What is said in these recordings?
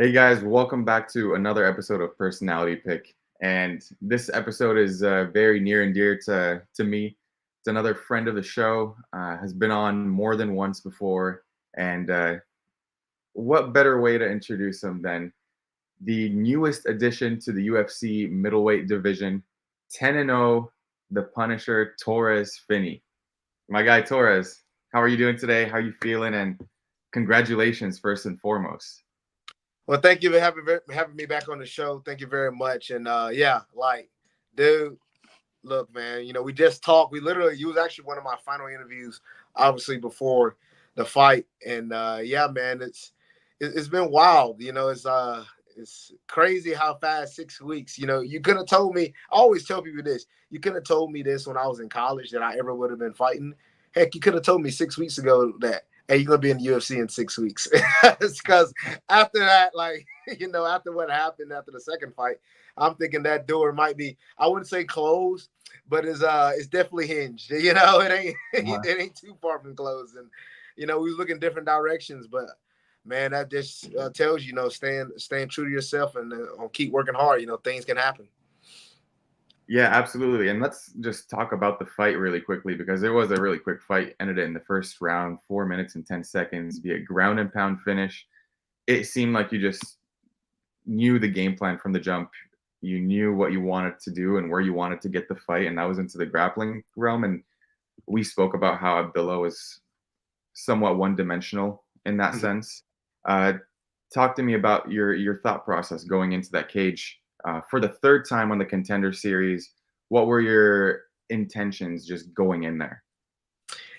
Hey guys, welcome back to another episode of Personality Pick. And this episode is very near and dear to me. It's another friend of the show, has been on more than once before. And what better way to introduce him than the newest addition to the UFC middleweight division, 10-0, the Punisher, Torrez Finney. My guy Torrez, how are you doing today? How are you feeling? And congratulations, first and foremost. Well, thank you for having me back on the show. Thank you very much. And yeah, dude, look, man, we just talked. You was actually one of my final interviews, obviously before the fight. And yeah, man, it's been wild. It's crazy how fast 6 weeks. You could have told me. I always tell people this. You could have told me this when I was in college that I ever would have been fighting. Heck, you could have told me 6 weeks ago that, hey, you're gonna be in the UFC in 6 weeks. It's because after that, after what happened after the second fight, I'm thinking that door might be, I wouldn't say closed, but it's definitely hinged. It ain't it ain't too far from closed. And we look in different directions, but man, that just tells staying true to yourself and keep working hard. Things can happen. Yeah, absolutely. And let's just talk about the fight really quickly because it was a really quick fight. Ended it in the first round, 4 minutes and 10 seconds via ground and pound finish. It seemed like you just knew the game plan from the jump. You knew what you wanted to do and where you wanted to get the fight, and that was into the grappling realm. And we spoke about how Abdullah was somewhat one-dimensional in that sense. Uh, Talk to me about your thought process going into that cage for the third time on the Contender Series. What were your intentions just going in there?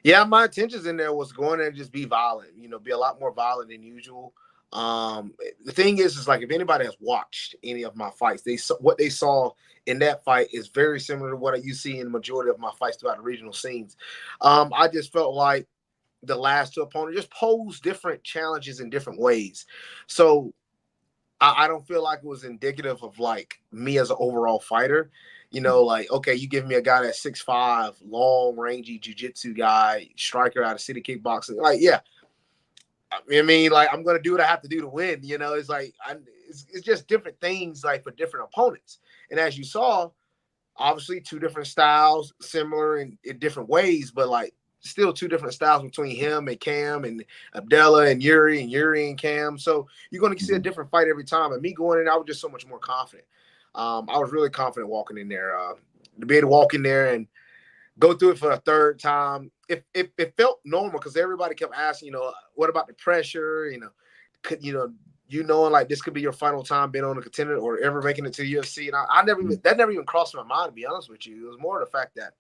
Yeah, my intentions in there was going there and just be violent, be a lot more violent than usual. The thing is like if anybody has watched any of my fights, what they saw in that fight is very similar to what you see in the majority of my fights throughout the regional scenes. I just felt like the last two opponents just posed different challenges in different ways. So I don't feel like it was indicative of like me as an overall fighter. Like, okay, you give me a guy that's 6'5", long, rangy jiu-jitsu guy, striker out of city kickboxing. Like, yeah. I mean, like, I'm going to do what I have to do to win. It's like, it's just different things, like, for different opponents. And as you saw, obviously two different styles, similar in different ways, but, like, still two different styles between him and Cam and Abdullah and Yuri and Cam. So you're going to see a different fight every time. And me going in, I was just so much more confident. I was really confident walking in there. To be able to walk in there and go through it for a third time, it felt normal because everybody kept asking, what about the pressure? Could knowing like this could be your final time being on a Contender or ever making it to the UFC. And I never even that never even crossed my mind, to be honest with you. It was more the fact that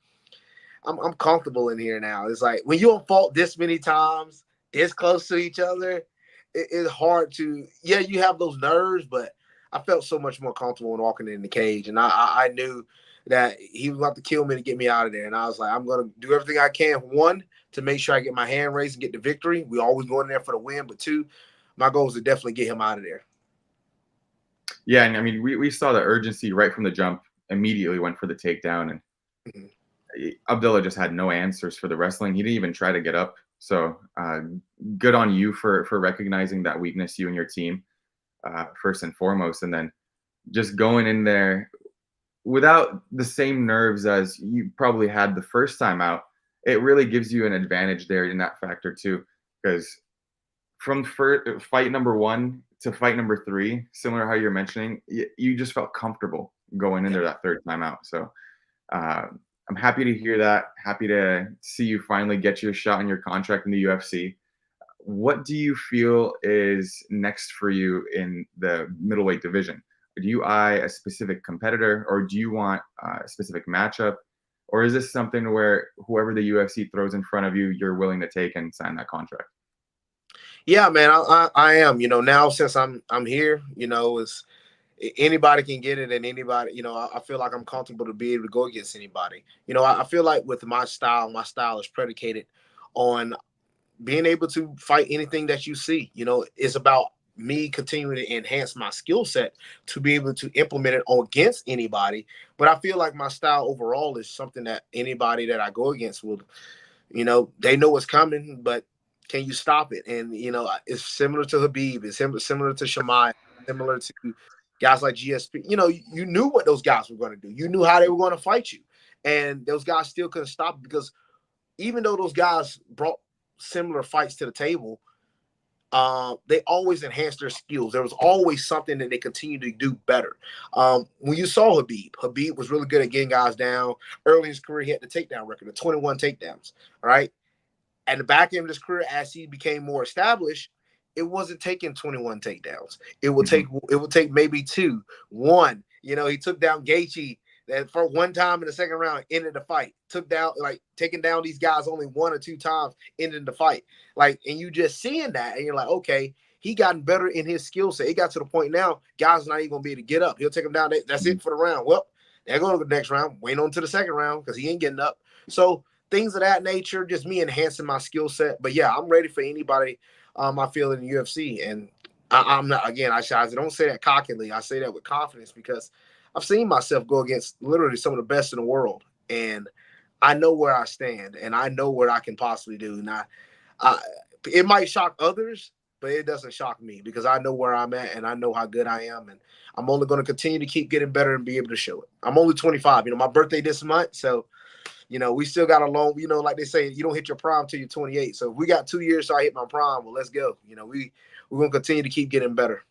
I'm comfortable in here now. It's like when you don't fault this many times, this close to each other, it's hard to. Yeah, you have those nerves, but I felt so much more comfortable when walking in the cage, and I knew that he was about to kill me to get me out of there. And I was like, I'm gonna do everything I can. One, to make sure I get my hand raised and get the victory. We always go in there for the win, but two, my goal is to definitely get him out of there. Yeah, and I mean, we saw the urgency right from the jump. Immediately went for the takedown, and Abdullah just had no answers for the wrestling. He didn't even try to get up. So good on you for recognizing that weakness, you and your team, first and foremost, and then just going in there without the same nerves as you probably had the first time out. It really gives you an advantage there in that factor too, because from fight number one to fight number three, similar to how you're mentioning, you just felt comfortable going in there that third time out. So I'm happy to hear that. Happy to see you finally get your shot in your contract in the UFC. What do you feel is next for you in the middleweight division? Do you eye a specific competitor, or do you want a specific matchup, or is this something where whoever the UFC throws in front of you, you're willing to take and sign that contract? Yeah, man, I am. Now since I'm here, it's anybody can get it, and anybody, I feel like I'm comfortable to be able to go against anybody. I feel like with my style is predicated on being able to fight anything that you see. It's about me continuing to enhance my skill set to be able to implement it against anybody. But I feel like my style overall is something that anybody that I go against will, they know what's coming, but can you stop it? And, it's similar to Habib. It's similar to Shamai. similar to guys like GSP. You know, you knew what those guys were going to do. You knew how they were going to fight you, and those guys still couldn't stop because even though those guys brought similar fights to the table, they always enhanced their skills. There was always something that they continued to do better. When you saw Habib was really good at getting guys down. Early in his career, he had the takedown record of 21 takedowns, right? At the back end of his career, as he became more established, it wasn't taking 21 takedowns. It would take maybe 2, 1. You know, he took down Gaethje that for one time in the second round, ended the fight. Taking down these guys only 1 or 2 times, ended the fight. Like, and you just seeing that, and you're like, okay, he gotten better in his skill set. It got to the point now, guys not even gonna be able to get up. He'll take them down. That's it for the round. Well, they're going to the next round. Wait on to the second round because he ain't getting up. So things of that nature, just me enhancing my skill set. But yeah, I'm ready for anybody I feel in the UFC. And I'm not, again, I don't say that cockily. I say that with confidence because I've seen myself go against literally some of the best in the world. And I know where I stand and I know what I can possibly do. And it might shock others, but it doesn't shock me because I know where I'm at and I know how good I am. And I'm only going to continue to keep getting better and be able to show it. I'm only 25, my birthday this month. So, we still got a long, like they say, you don't hit your prime till you're 28. So if we got 2 years till I hit my prime, well, let's go. We're going to continue to keep getting better.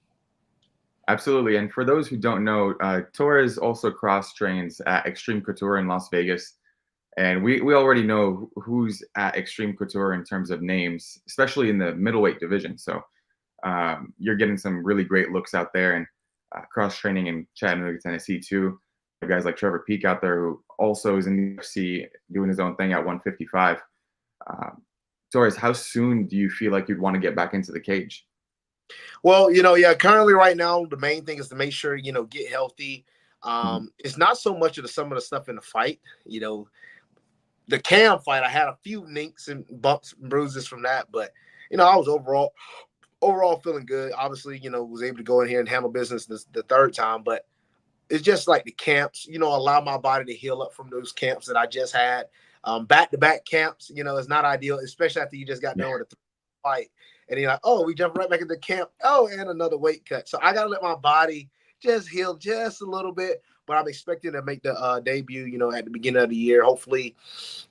Absolutely. And for those who don't know, Torrez also cross-trains at Extreme Couture in Las Vegas. And we already know who's at Extreme Couture in terms of names, especially in the middleweight division. So you're getting some really great looks out there and cross-training in Chattanooga, Tennessee, too. Guys like Trevor Peek out there who also is in the UFC doing his own thing at 155. Torrez, how soon do you feel like you'd want to get back into the cage? Well, currently right now, the main thing is to make sure, get healthy. It's not so much of some of the stuff in the fight. The Cam fight, I had a few nicks and bumps and bruises from that, but, I was overall feeling good. Obviously, was able to go in here and handle business the third time, but it's just like the camps, allow my body to heal up from those camps that I just had. Back-to-back camps, it's not ideal, especially after you just got done with a fight. And you're like, oh, we jump right back into camp. Oh, and another weight cut. So I got to let my body just heal just a little bit. But I'm expecting to make the debut, at the beginning of the year, hopefully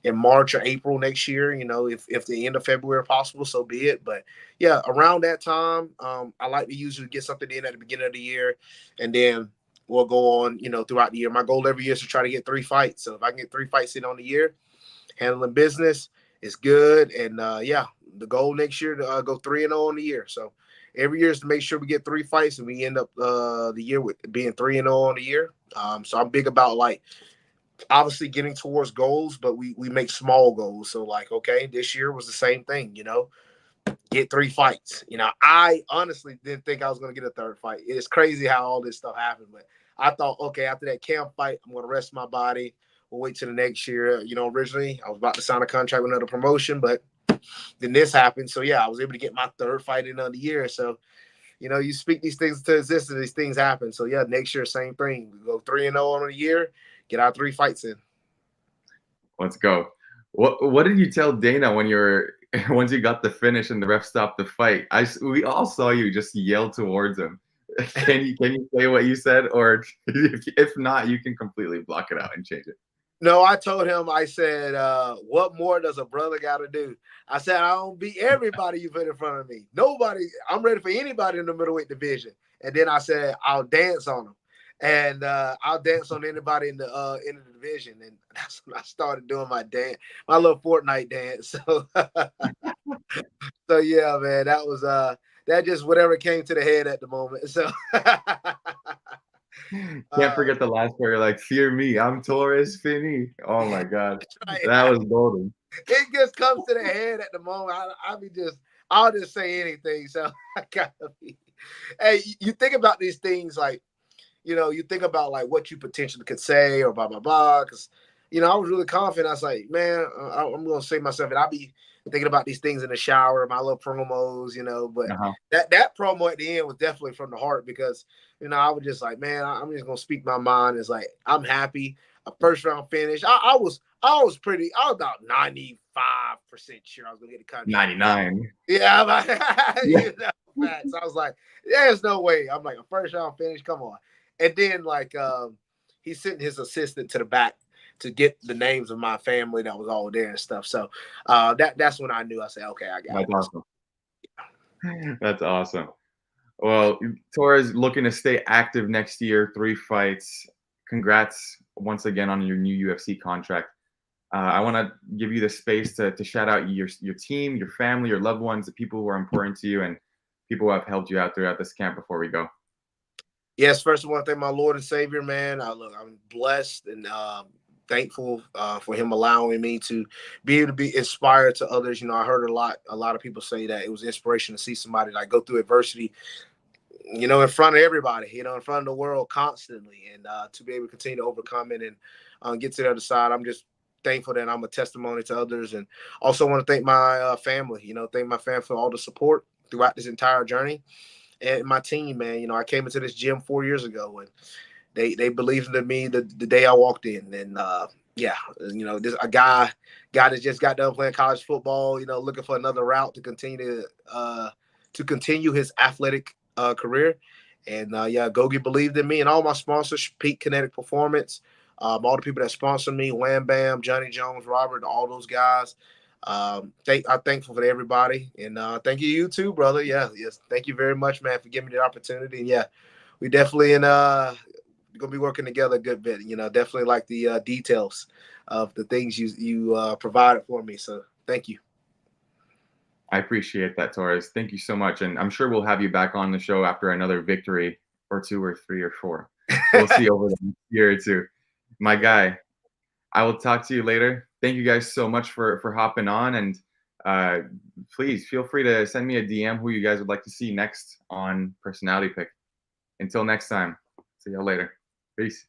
in March or April next year, if the end of February possible, so be it. But yeah, around that time, I like to usually get something in at the beginning of the year. And then we'll go on, throughout the year. My goal every year is to try to get 3 fights. So if I can get 3 fights in on the year, handling business is good. And the goal next year to go 3-0 on the year. So every year is to make sure we get 3 fights and we end up the year with being 3-0 on the year. So I'm big about obviously getting towards goals, but we make small goals. So okay, this year was the same thing, get 3 fights. I honestly didn't think I was going to get a 3rd fight. It's crazy how all this stuff happened, but I thought, okay, after that camp fight, I'm going to rest my body. We'll wait till the next year. Originally I was about to sign a contract with another promotion, but then this happened. So yeah, I was able to get my 3rd fight in of the year. So, you speak these things to existence, these things happen. So yeah, next year, same thing. We go 3-0 on the year, get our 3 fights in. Let's go. What did you tell Dana when once you got the finish and the ref stopped the fight? We all saw you just yell towards him. Can you say what you said, or if not, you can completely block it out and change it? No, I told him, I said, what more does a brother got to do? I said, I don't beat everybody you put in front of me. Nobody. I'm ready for anybody in the middleweight division. And then I said, I'll dance on them. And I'll dance on anybody in the division. And that's when I started doing my little Fortnite dance. So, so yeah, man, that was that just whatever came to the head at the moment. So Can't forget the last part. You're like, fear me, I'm Torrez Finney. Oh my God. Right. That was golden. It just comes to the head at the moment. I'll just say anything. So I gotta be. Hey, you think about these things you think about what you potentially could say or blah blah blah. Because I was really confident. I was like, man, I'm gonna say myself, and I'll be thinking about these things in the shower, my little promos, But that promo at the end was definitely from the heart because I was just like, man, I'm just gonna speak my mind. It's like I'm happy. A 1st round finish. I was about 95% sure I was gonna get the contract. 99. Yeah, facts. I was like, there's no way. I'm like, a first round finish, come on. And then like he sent his assistant to the back to get the names of my family that was all there and stuff. So that's when I knew. I said, okay, I got That's this. awesome. That's awesome. Well, Torrez looking to stay active next year, 3 fights. Congrats once again on your new UFC contract. I want to give you the space to shout out your team, your family, your loved ones, the people who are important to you, and people who have helped you out throughout this camp before we go. Yes, first I want to thank my Lord and Savior, man. I'm blessed and thankful for Him allowing me to be able to be inspired to others. You know, I heard a lot of people say that it was inspiration to see somebody like go through adversity, you know, in front of everybody, you know, in front of the world constantly, and to be able to continue to overcome it and get to the other side. I'm just thankful that I'm a testimony to others, and also want to thank my family. You know, thank my family for all the support throughout this entire journey. And my team, man, you know, I came into this gym 4 years ago, and they believed in me the day I walked in. And yeah, you know, this a guy that just got done playing college football, you know, looking for another route to continue his athletic career. And yeah, Gogi believed in me, and all my sponsors, Peak Kinetic Performance, all the people that sponsor me, Wham Bam, Johnny Jones, Robert, all those guys. I'm thankful for everybody, and thank you too, brother. Yeah, yes, thank you very much, man, for giving me the opportunity. And yeah, we definitely gonna be working together a good bit. You know, definitely like the details of the things you provided for me. So thank you. I appreciate that, Torres. Thank you so much, and I'm sure we'll have you back on the show after another victory or 2 or 3 or 4. We'll see over the next year or 2. My guy, I will talk to you later. Thank you guys so much for hopping on, and please feel free to send me a DM who you guys would like to see next on Personality Pick. Until next time, see y'all later. Peace.